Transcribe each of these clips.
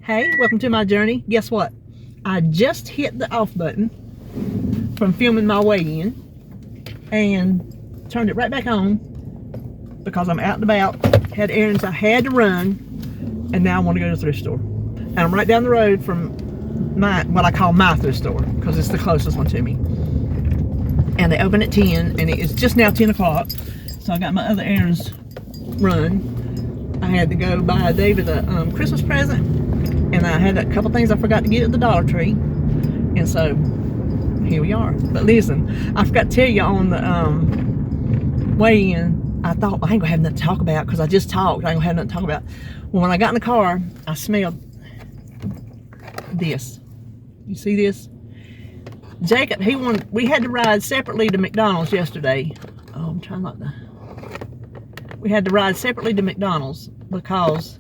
Hey, welcome to my journey. Guess what? I just hit the off button from filming my weigh-in and turned it right back on because I'm out and about, had errands I had to run, and now I want to go to the thrift store. And I'm right down the road from what I call my thrift store because it's the closest one to me. And they open at 10 and it is just now 10 o'clock. So I got my other errands run. I had to go buy David a Christmas present. And I had a couple things I forgot to get at the Dollar Tree. And so, here we are. But listen, I forgot to tell you on the weigh-in, I thought, I ain't gonna have nothing to talk about because I just talked. I ain't gonna have nothing to talk about. Well, when I got in the car, I smelled this. You see this? Jacob, we had to ride separately to McDonald's yesterday. Oh, I'm trying not to. We had to ride separately to McDonald's because,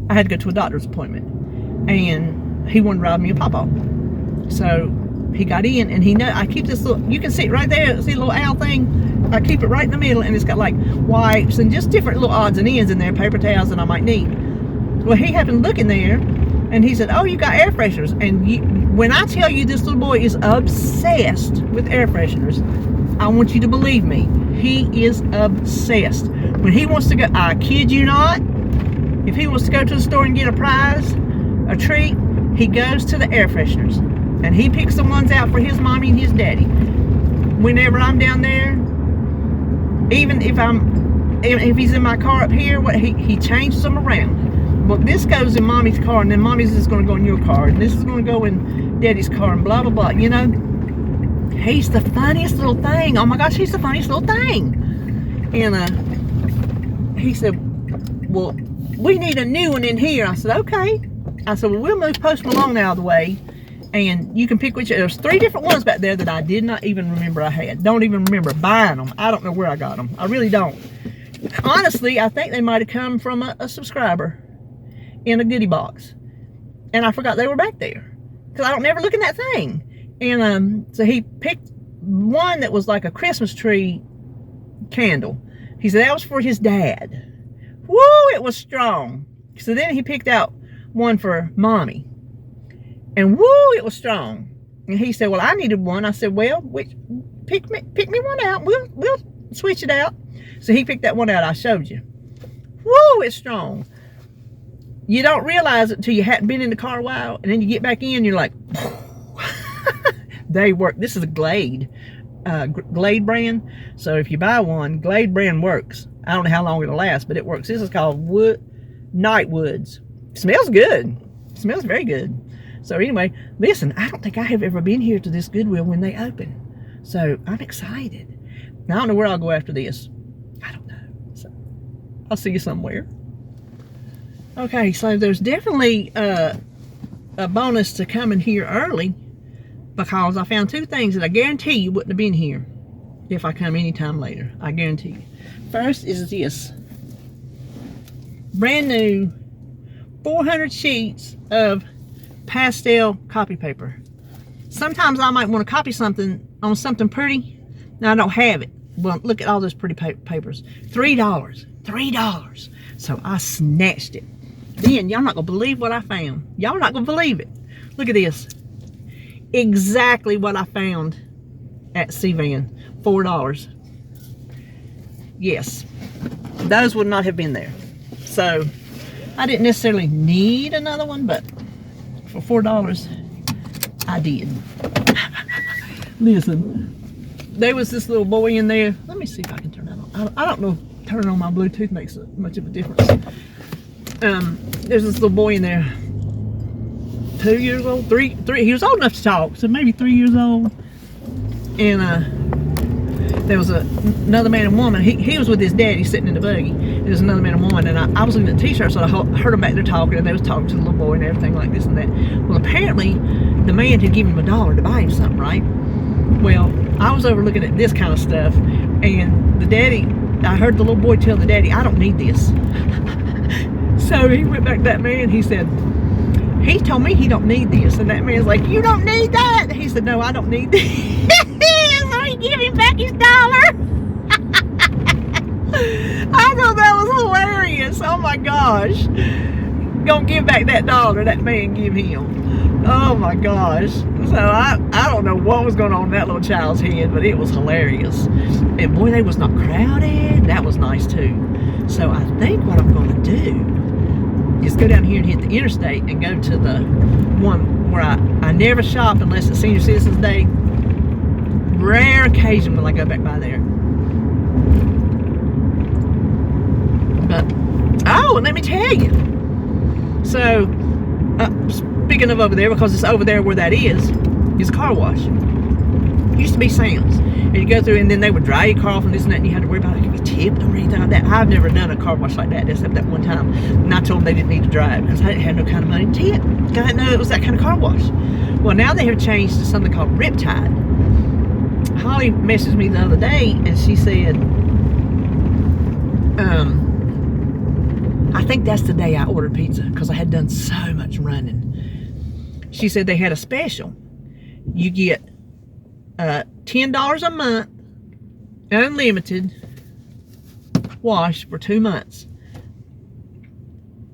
I had to go to a doctor's appointment, and he wanted to ride me a pawpaw. So he got in, and I keep this little, you can see it right there, see the little owl thing? I keep it right in the middle, and it's got like wipes and just different little odds and ends in there, paper towels that I might need. Well, he happened to look in there, and he said, oh, you got air fresheners. And when I tell you this little boy is obsessed with air fresheners, I want you to believe me. He is obsessed. When he wants to go, I kid you not, if he wants to go to the store and get a prize, a treat, he goes to the air fresheners. And he picks the ones out for his mommy and his daddy. Whenever I'm down there, even if he's in my car up here, he changes them around. Well, this goes in mommy's car, and then mommy's is going to go in your car, and this is going to go in daddy's car, and blah, blah, blah. You know, he's the funniest little thing. Oh my gosh, he's the funniest little thing. And he said, well, we need a new one in here. I said, okay. I said, well, we'll move Post Malone out of the way, and you can pick which. There's 3 different ones back there that I did not even remember I had. Don't even remember buying them. I don't know where I got them. I really don't. Honestly, I think they might have come from a subscriber in a goodie box, and I forgot they were back there because I don't never look in that thing. And so he picked one that was like a Christmas tree candle. He said that was for his dad. Woo, it was strong. So then he picked out one for mommy, and woo, it was strong. And he said, well, I needed one. I said, well, pick me one out. We'll switch it out. So he picked that one out I showed you. Woo, it's strong. You don't realize it until you hadn't been in the car a while, and then you get back in, you're like, they work. This is a Glade brand. So if you buy one, Glade brand works. I don't know how long it'll last, but it works. This is called Night Woods. Smells good. Smells very good. So anyway, listen, I don't think I have ever been here to this Goodwill when they open. So I'm excited. Now I don't know where I'll go after this. I don't know. So I'll see you somewhere. Okay, so there's definitely a bonus to coming here early because I found 2 things that I guarantee you wouldn't have been here if I come anytime later. I guarantee you. First is this. Brand new 400 sheets of pastel copy paper. Sometimes I might want to copy something on something pretty. Now I don't have it. Well, look at all those pretty papers. $3. $3. So I snatched it. Then y'all not gonna believe what I found. Y'all not gonna believe it. Look at this. Exactly what I found at C-Van. $4. Yes, those would not have been there. So I didn't necessarily need another one, but for $4 I did. Listen, there was this little boy in there. Let me see if I can turn that on. I don't know if turning on my Bluetooth makes much of a difference. There's this little boy in there, 2 years old, three. He was old enough to talk, so maybe 3 years old. And there was another man and woman. He was with his daddy sitting in the buggy. There was another man and woman, and I was looking at the t-shirt, so I heard them back there talking, and they was talking to the little boy and everything like this and that. Well, apparently the man had given him $1 to buy him something, right? Well, I was over looking at this kind of stuff, and the daddy, I heard the little boy tell the daddy, I don't need this. So he went back to that man. He said, he told me he don't need this. And that man's like, you don't need that? He said, no, I don't need this. So he gave him back his $1. I thought that was hilarious. hilarious. Oh my gosh. Gonna give back that dollar that man give him. Oh my gosh. So I don't know what was going on in that little child's head, but it was hilarious. And boy, they was not crowded. That was nice too. So I think what I'm gonna do is go down here and hit the interstate and go to the one where I never shop unless it's Senior Citizens Day. Rare occasion will I go back by there. But, oh, and let me tell you. So, speaking of over there, because it's over there where that is a car wash. It used to be Sam's. And you go through and then they would dry your car off and this and that, and you had to worry about it. Could be tipped or anything like that. I've never done a car wash like that except that one time. And I told them they didn't need to drive because I didn't have no kind of money to tip. I didn't know it was that kind of car wash. Well, now they have changed to something called Riptide. Holly messaged me the other day and she said, I think that's the day I ordered pizza because I had done so much running. She said they had a special. You get $10 a month, unlimited wash for 2 months.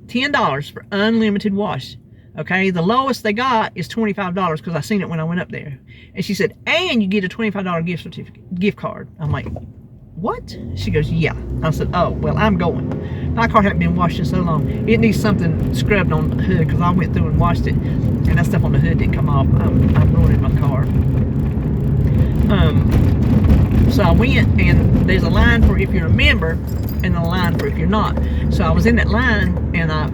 $10 for unlimited wash. Okay, the lowest they got is $25 because I seen it when I went up there. And she said, and you get a $25 gift card. I'm like, what? She goes, yeah. I said, oh, well, I'm going. My car hadn't been washed in so long. It needs something scrubbed on the hood because I went through and washed it, and that stuff on the hood didn't come off. I'm ruining my car. So I went, and there's a line for if you're a member, and a line for if you're not. So I was in that line, and I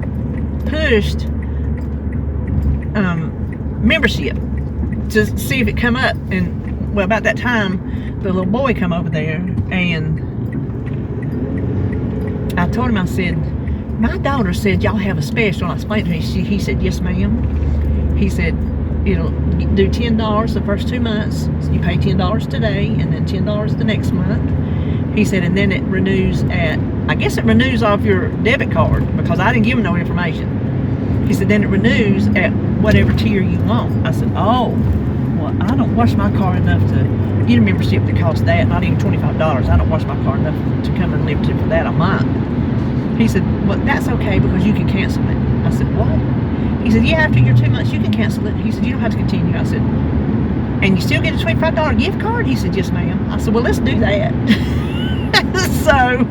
pushed membership to see if it come up. And well, about that time, the little boy come over there, and I told him, I said, my daughter said y'all have a special. I explained to him. He said, yes, ma'am. He said, it'll do $10 the first 2 months. So you pay $10 today and then $10 the next month. He said, and then it renews at, I guess it renews off your debit card because I didn't give him no information. He said, then it renews at whatever tier you want. I said, oh, well, I don't wash my car enough to get a membership that costs that, not even $25. I don't wash my car enough to come unlimited for that a month. He said, well, that's okay because you can cancel it. I said, what? He said, yeah, after your 2 months, you can cancel it. He said, you don't have to continue. I said, and you still get a $25 gift card? He said, yes, ma'am. I said, well, let's do that. So,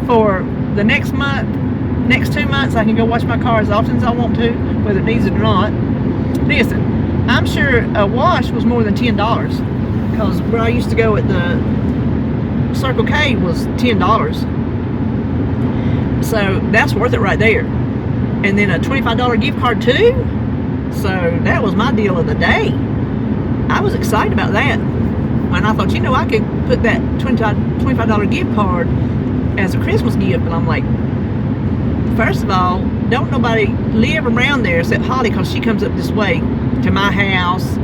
for the next month, next 2 months, I can go wash my car as often as I want to, whether it needs it or not. Listen, I'm sure a wash was more than $10 because where I used to go at the Circle K was $10. So that's worth it right there. And then a $25 gift card too. So that was my deal of the day. I was excited about that. And I thought, you know, I could put that $25 gift card as a Christmas gift. But I'm like, first of all, don't nobody live around there except Holly because she comes up this way to my house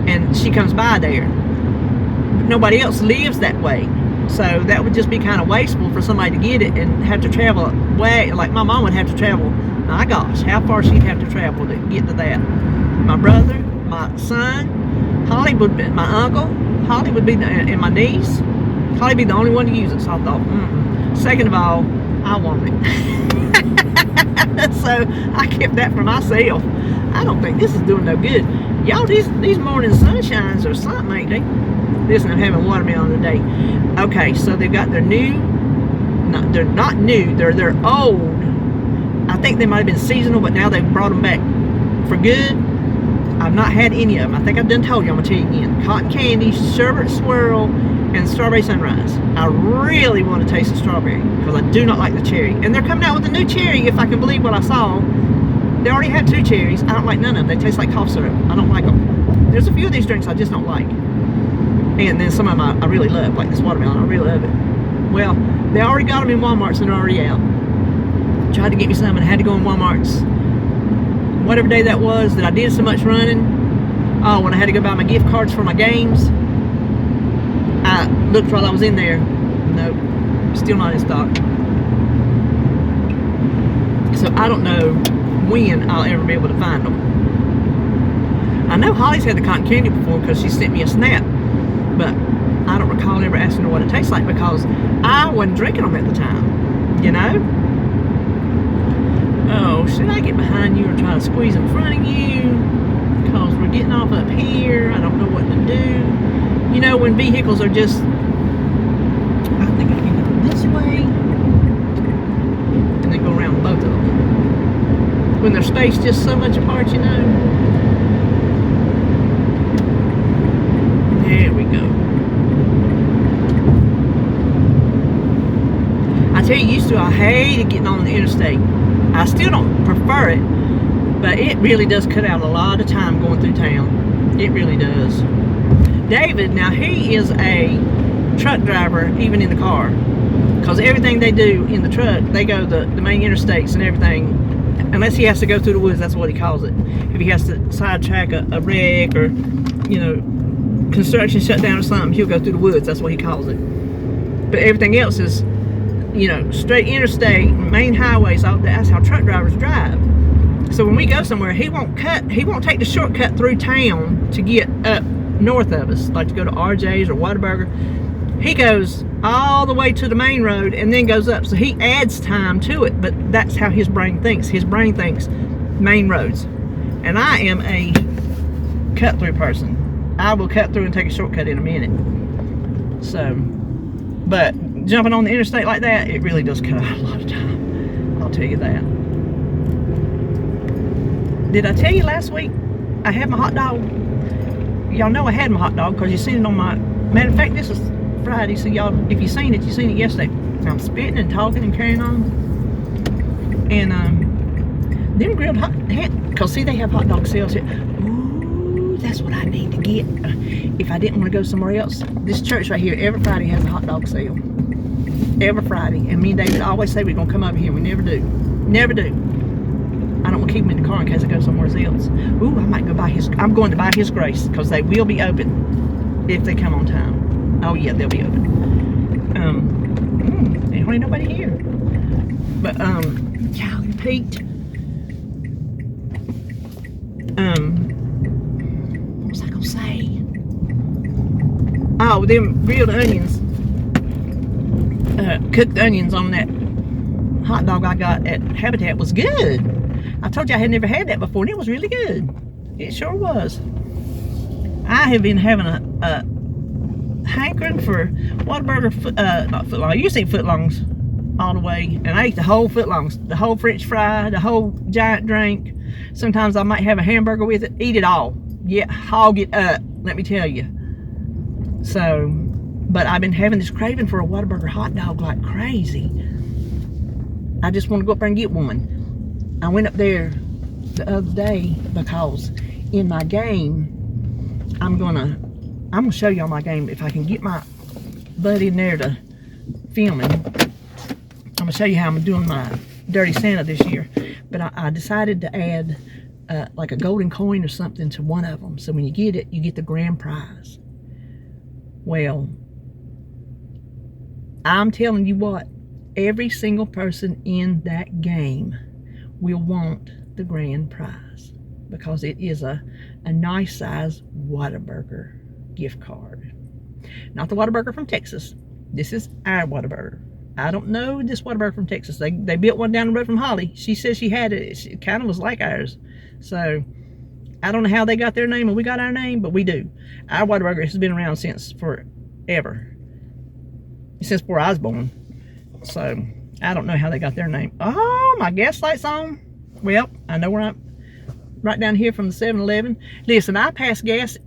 and she comes by there. But nobody else lives that way. So that would just be kind of wasteful for somebody to get it and have to travel way, like my mom would have to travel. My gosh, how far she'd have to travel to get to that. My brother, my son, Holly would be, my uncle, Holly would be, and my niece, Holly would be the only one to use it. So I thought, Second of all, I want it. So I kept that for myself. I don't think this is doing no good. Y'all, these morning sunshines or something, ain't they? Listen, I'm having watermelon today. Okay, so they've got their new, they're not new, they're old. I think they might have been seasonal, but now they've brought them back for good. I've not had any of them. I think I've done told you, I'm gonna tell you again. Cotton candy, sherbet swirl, and strawberry sunrise. I really want to taste the strawberry because I do not like the cherry. And they're coming out with a new cherry, if I can believe what I saw. They already have 2 cherries. I don't like none of them. They taste like cough syrup. I don't like them. There's a few of these drinks I just don't like. And then some of them I really love, like this watermelon. I really love it. Well, they already got them in Walmart's and they're already out. Tried to get me some and I had to go in Walmart's. Whatever day that was that I did so much running. Oh, when I had to go buy my gift cards for my games. I looked while I was in there. Nope. Still not in stock. So I don't know when I'll ever be able to find them. I know Holly's had the cotton candy before because she sent me a snap. But I don't recall ever asking her what it tastes like because I wasn't drinking them at the time. you know? Oh, should I get behind you or try to squeeze in front of you? Because we're getting off up here. I don't know what to do. You know, when vehicles are just, I think I can go this way and then go around both of them. When they're spaced just so much apart, you know. There we go. I tell you, used to, I hated getting on the interstate. I still don't prefer it, but it really does cut out a lot of time going through town. It really does. David, now he is a truck driver, even in the car, because everything they do in the truck, they go the main interstates and everything, unless he has to go through the woods. That's what he calls it. If he has to sidetrack a wreck or, you know, construction shut down or something, he'll go through the woods. That's what he calls it. But everything else is, you know, straight interstate, main highways. All that's how truck drivers drive. So when we go somewhere, he won't take the shortcut through town to get up north of us, like to go to RJ's or Whataburger. He goes all the way to the main road and then goes up. So he adds time to it, but that's how his brain thinks. His brain thinks main roads. And I am a cut through person. I will cut through and take a shortcut in a minute. So, but jumping on the interstate like that, it really does cut out a lot of time. I'll tell you that. Did I tell you last week I had my hot dog? Y'all know I had my hot dog because you seen it on my, matter of fact, this is Friday, so y'all, if you seen it yesterday. I'm spitting and talking and carrying on. And them grilled hot, because see, they have hot dog sales here. Ooh, that's what I need to get if I didn't want to go somewhere else. This church right here, every Friday has a hot dog sale. Every Friday. And me and David always say we're going to come over here. We never do. Never do. I don't want to keep them in the car in case I go somewhere else. Ooh, I might go buy his, I'm going to buy his Grace, because they will be open if they come on time. Oh yeah, they'll be open. There ain't nobody here. But, golly, Pete. What was I gonna say? Oh, them grilled onions. Cooked onions on that hot dog I got at Habitat was good. I told you I had never had that before, and it was really good. It sure was. I have been having a hankering for Whataburger, not footlong. I used to eat footlongs all the way, and I ate the whole footlongs, the whole French fry, the whole giant drink. Sometimes I might have a hamburger with it. Eat it all. Yeah, hog it up, let me tell you. So, but I've been having this craving for a Whataburger hot dog like crazy. I just want to go up there and get one. I went up there the other day because in my game, I'm gonna show y'all my game. If I can get my butt in there to filming, I'm gonna show you how I'm doing my Dirty Santa this year. But I decided to add like a golden coin or something to one of them. So when you get it, you get the grand prize. Well, I'm telling you what, every single person in that game will want the grand prize because it is a nice size Whataburger gift card. Not the Whataburger from Texas. This is our Whataburger. I don't know this Whataburger from Texas. They built one down the road from Holly. She says she had it. It kind of was like ours. So I don't know how they got their name and we got our name, but we do. Our Whataburger has been around since forever. Since before I was born. So I don't know how they got their name. Oh, my gas light's on. Well, I know where I'm. Right down here from the 7-Eleven. Listen, I passed gas.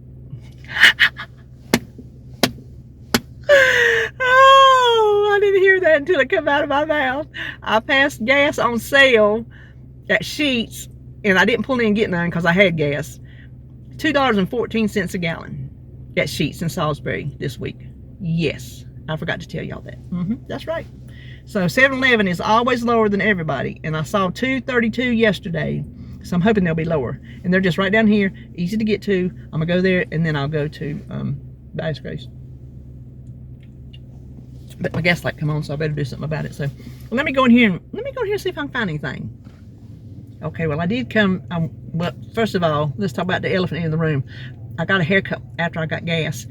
Oh, I didn't hear that until it come out of my mouth. I passed gas on sale at Sheetz, and I didn't pull in and get none because I had gas. $2.14 a gallon at Sheetz in Salisbury this week. Yes, I forgot to tell y'all that. That's right. So 7-Eleven is always lower than everybody, and I saw $2.32 yesterday. So I'm hoping they'll be lower. And they're just right down here, easy to get to. I'm gonna go there and then I'll go to Ice Grace. But my gas light come on, so I better do something about it. So well, let me go in here and see if I can find anything. Okay, well I did come. Well, first of all, let's talk about the elephant in the room. I got a haircut after I got gas.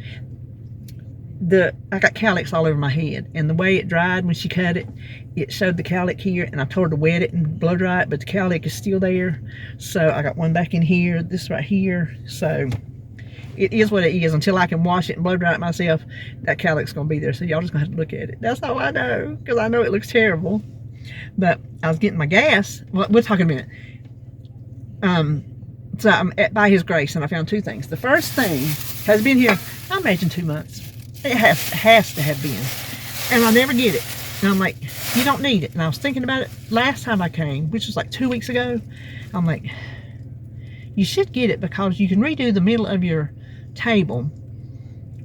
I got cowlicks all over my head, and the way it dried when she cut it, it showed the cowlick here, and I told her to wet it and blow dry it, but the cowlick is still there. So I got one back in here, this right here. So it is what it is. Until I can wash it and blow dry it myself, that cowlick's gonna be there. So y'all just gonna have to look at it. That's all I know, because I know it looks terrible. But I was getting my gas. Well, we'll talk in a minute. So I'm by His grace, and I found two things. The first thing has been here, I imagine 2 months. It has to have been. And I never get it. And I'm like, you don't need it. And I was thinking about it last time I came, which was like 2 weeks ago. I'm like, you should get it, because you can redo the middle of your table.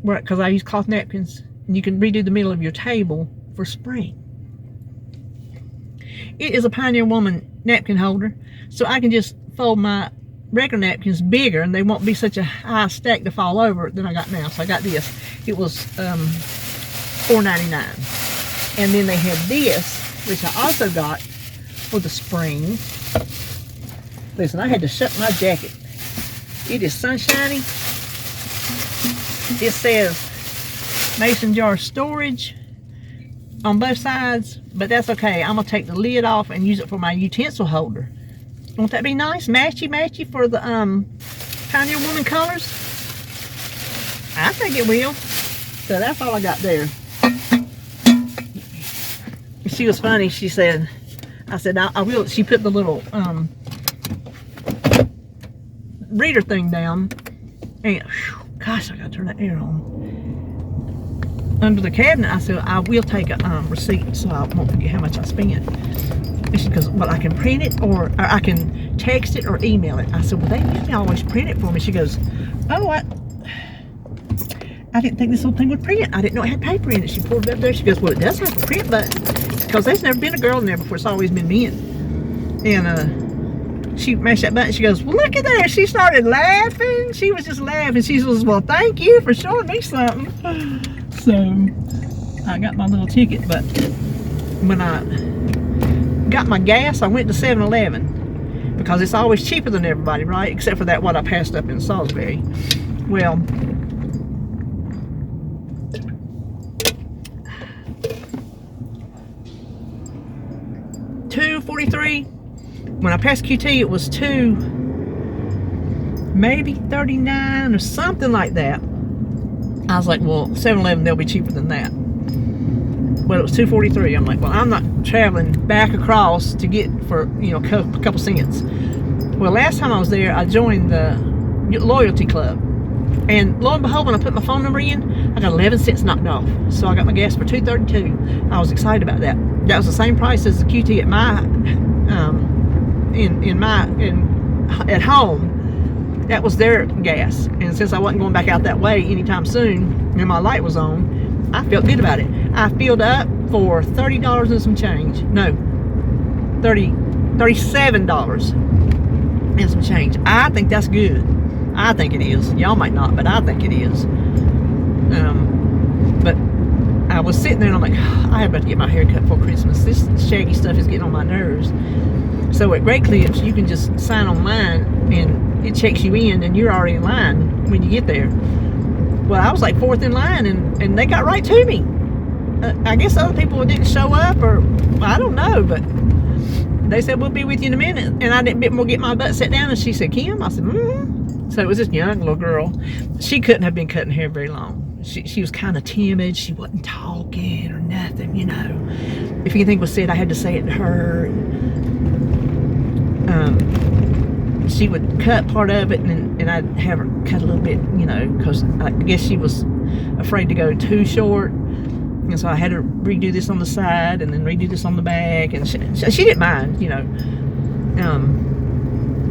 Because I use cloth napkins. And you can redo the middle of your table for spring. It is a Pioneer Woman napkin holder. So I can just fold my regular napkins bigger, and they won't be such a high stack to fall over than I got now. So I got this. It was $4.99, and then they had this, which I also got for the spring. Listen, I had to shut my jacket. It is sunshiny. It says mason jar storage on both sides, but that's okay. I'm gonna take the lid off and use it for my utensil holder. Won't that be nice? Matchy for the Pioneer Woman colors. I think it will. So that's all I got there. She was funny. She said, I said, I will. She put the little reader thing down. And whew, gosh, I gotta turn that air on. Under the cabinet, I said, I will take a receipt so I won't forget how much I spent. And she goes, well, I can print it, or I can text it or email it. I said, well, they usually always print it for me. She goes, oh, I didn't think this little thing would print. I didn't know it had paper in it. She pulled it up there. She goes, well, it does have a print button, because there's never been a girl in there before. It's always been men. And she mashed that button. She goes, well, look at that. She started laughing. She was just laughing. She says, well, thank you for showing me something. So I got my little ticket. But when I got my gas, I went to 7-Eleven, because it's always cheaper than everybody, right? Except for that what I passed up in Salisbury. Well, $2.43. When I passed QT, it was maybe 39 or something like that. I was like, well, 7-Eleven, they'll be cheaper than that. Well, it was $2.43. I'm like, well, I'm not traveling back across to get for, a couple cents. Well, last time I was there, I joined the loyalty club, and lo and behold, when I put my phone number in, I got 11 cents knocked off. So I got my gas for $2.32. I was excited about that. That was the same price as the QT at my at home. That was their gas, and since I wasn't going back out that way anytime soon, and my light was on, I felt good about it. I filled up for $30 and some change. No, $37 and some change. I think that's good. I think it is. Y'all might not, but I think it is. But I was sitting there and I'm like, I have got to get my hair cut for Christmas. This shaggy stuff is getting on my nerves. So at Great Clips, you can just sign online and it checks you in, and you're already in line when you get there. Well, I was like 4th in line, and they got right to me. I guess other people didn't show up, or I don't know, but they said, we'll be with you in a minute. And I didn't get my butt set down, and she said, Kim? I said, mm-hmm. So it was this young little girl. She couldn't have been cutting hair very long. She was kind of timid. She wasn't talking or nothing, If anything was said, I had to say it to her. She would cut part of it, and I'd have her cut a little bit, because I guess she was afraid to go too short. And so I had her redo this on the side and then redo this on the back, and she didn't mind,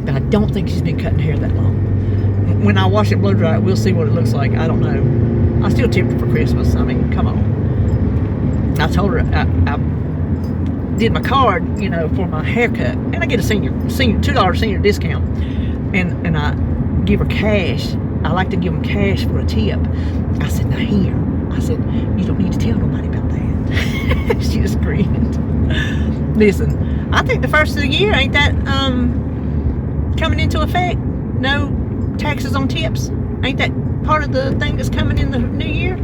but I don't think she's been cutting hair that long. When I wash it blow dry, we'll see what it looks like. I don't know. I still tipped her for Christmas. I mean, come on. I told her I did my card, for my haircut, and I get a senior $2 senior discount, and I give her cash. I like to give them cash for a tip. I said, now here. I said, you don't need to tell nobody about that. She just grinned. Listen, I think the first of the year, ain't that coming into effect? No taxes on tips? Ain't that part of the thing that's coming in the new year?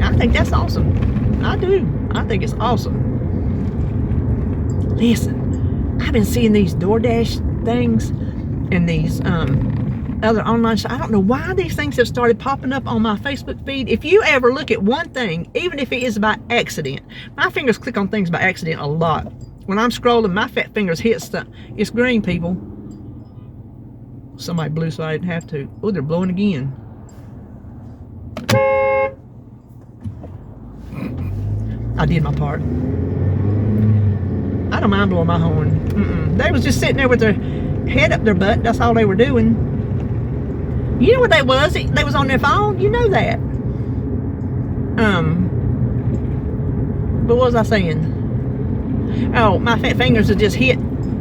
I think that's awesome. I do. I think it's awesome. Listen, I've been seeing these DoorDash things and these other online shops. I don't know why these things have started popping up on my Facebook feed. If you ever look at one thing, even if it is by accident, my fingers click on things by accident a lot. When I'm scrolling, my fat fingers hit stuff. It's green, people. Somebody blew so I didn't have to. Oh, they're blowing again. I did my part. I don't mind blowing my horn. They was just sitting there with their head up their butt. That's all they were doing. You know what they was? They was on their phone. You know that. But what was I saying? Oh, my fat fingers have just hit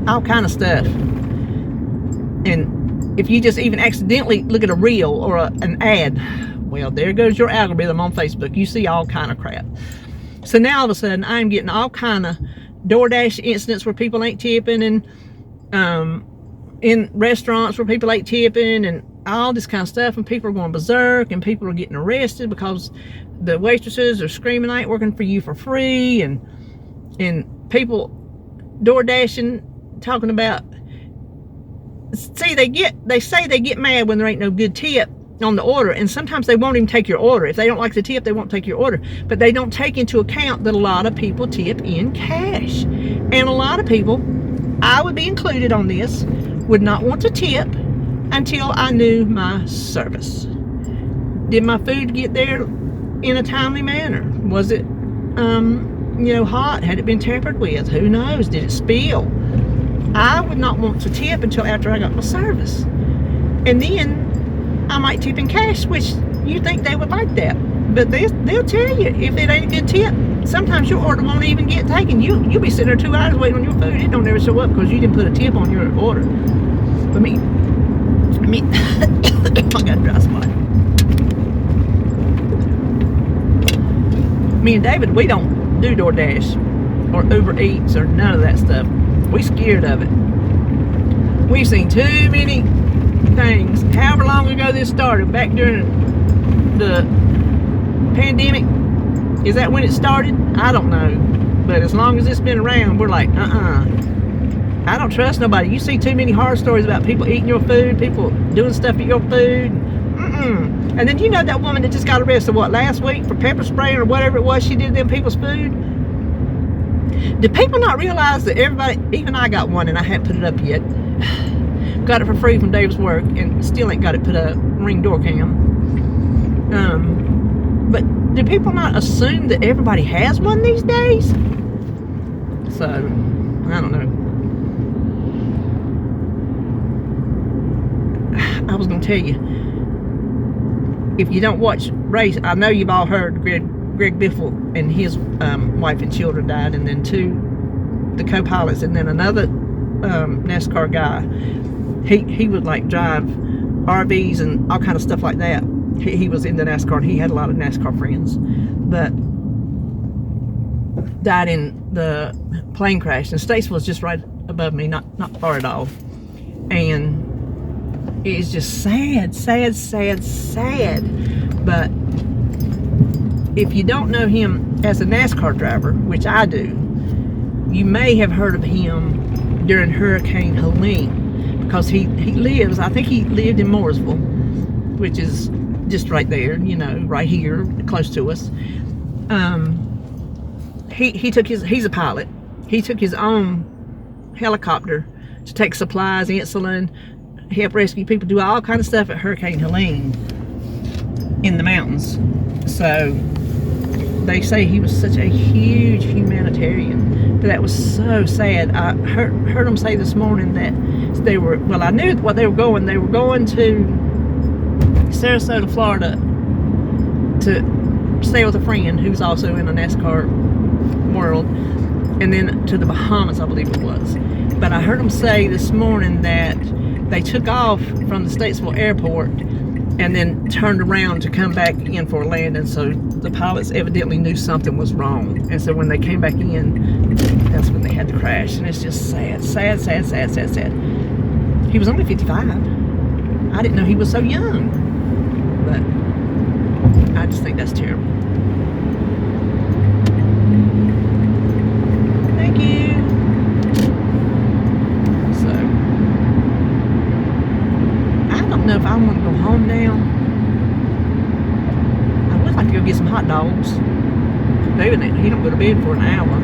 all kind of stuff. And if you just even accidentally look at a reel or an ad, well, there goes your algorithm on Facebook. You see all kind of crap. So now all of a sudden, I'm getting all kind of DoorDash incidents where people ain't tipping, and in restaurants where people ain't tipping, and all this kind of stuff, and people are going berserk, and people are getting arrested because the waitresses are screaming, "I ain't working for you for free," and people DoorDashing, talking about. See, they say they get mad when there ain't no good tip on the order, and sometimes they won't even take your order. If they don't like the tip, they won't take your order. But they don't take into account that a lot of people tip in cash, and a lot of people, I would be included on this, would not want to tip until I knew my service. Did my food get there in a timely manner? Was it hot? Had it been tampered with? Who knows? Did it spill? I would not want to tip until after I got my service. And then I might tip in cash, which you think they would like that. But they'll tell you if it ain't a good tip. Sometimes your order won't even get taken. You'll be sitting there 2 hours waiting on your food. It don't ever show up because you didn't put a tip on your order. But me I got a dry spot. Me and David, we don't do DoorDash or Uber Eats or none of that stuff. We scared of it. We've seen too many things. However long ago this started, back during the pandemic, is that when it started? I don't know. But as long as it's been around, we're like, I don't trust nobody. You see too many horror stories about people eating your food, people doing stuff to your food. And then you know that woman that just got arrested, last week for pepper spraying or whatever it was she did to them people's food? Do people not realize that everybody, even I got one and I haven't put it up yet. Got it for free from Dave's work and still ain't got it put up. Ring door cam. But do people not assume that everybody has one these days? So, I don't know. I was going to tell you, if you don't watch race, I know you've all heard Greg Biffle and his wife and children died, and then the co-pilots, and then another NASCAR guy. He would like drive RVs and all kind of stuff like that. He was in the NASCAR, and he had a lot of NASCAR friends, but died in the plane crash. And Statesville's just right above me, not far at all. And it's just sad. But if you don't know him as a NASCAR driver, which I do, you may have heard of him during Hurricane Helene, because he lives, I think he lived in Mooresville, which is just right there, right here, close to us. He's a pilot. He took his own helicopter to take supplies, insulin, help rescue people, do all kind of stuff at Hurricane Helene in the mountains. So they say he was such a huge humanitarian. That was so sad. I heard them say this morning that they were, I knew what they were going. They were going to Sarasota, Florida to stay with a friend who's also in a NASCAR world, and then to the Bahamas, I believe it was. But I heard them say this morning that they took off from the Statesville airport and then turned around to come back in for a landing. So the pilots evidently knew something was wrong. And so when they came back in, that's when they had the crash. And it's just sad. He was only 55. I didn't know he was so young. But I just think that's terrible. doing it. He don't go to bed for an hour.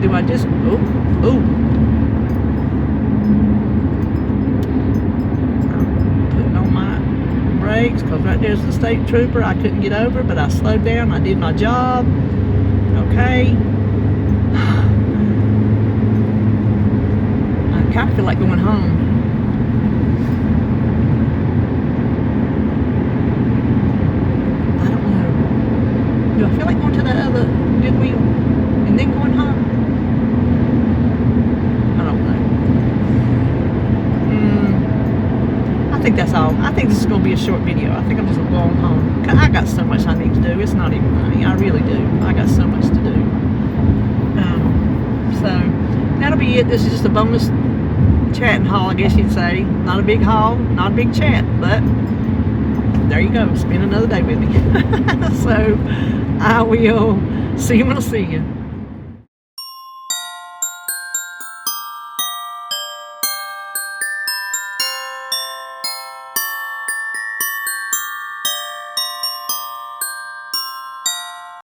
Do I just, I'm putting on my brakes because right there's the state trooper. I couldn't get over, but I slowed down. I did my job. Okay. I kind of feel like going home. I don't know. Do I feel like going to the other Goodwill and then going home? I don't know. I think that's all. I think this is going to be a short video. I think I'm just going to go on home. I got so much I need to do. It's not even funny. I really do. I got so much to do. So that'll be it. This is just a bonus chat and haul, I guess you'd say. Not a big haul, not a big chat, but there you go. Spend another day with me. So I will see you when I see you.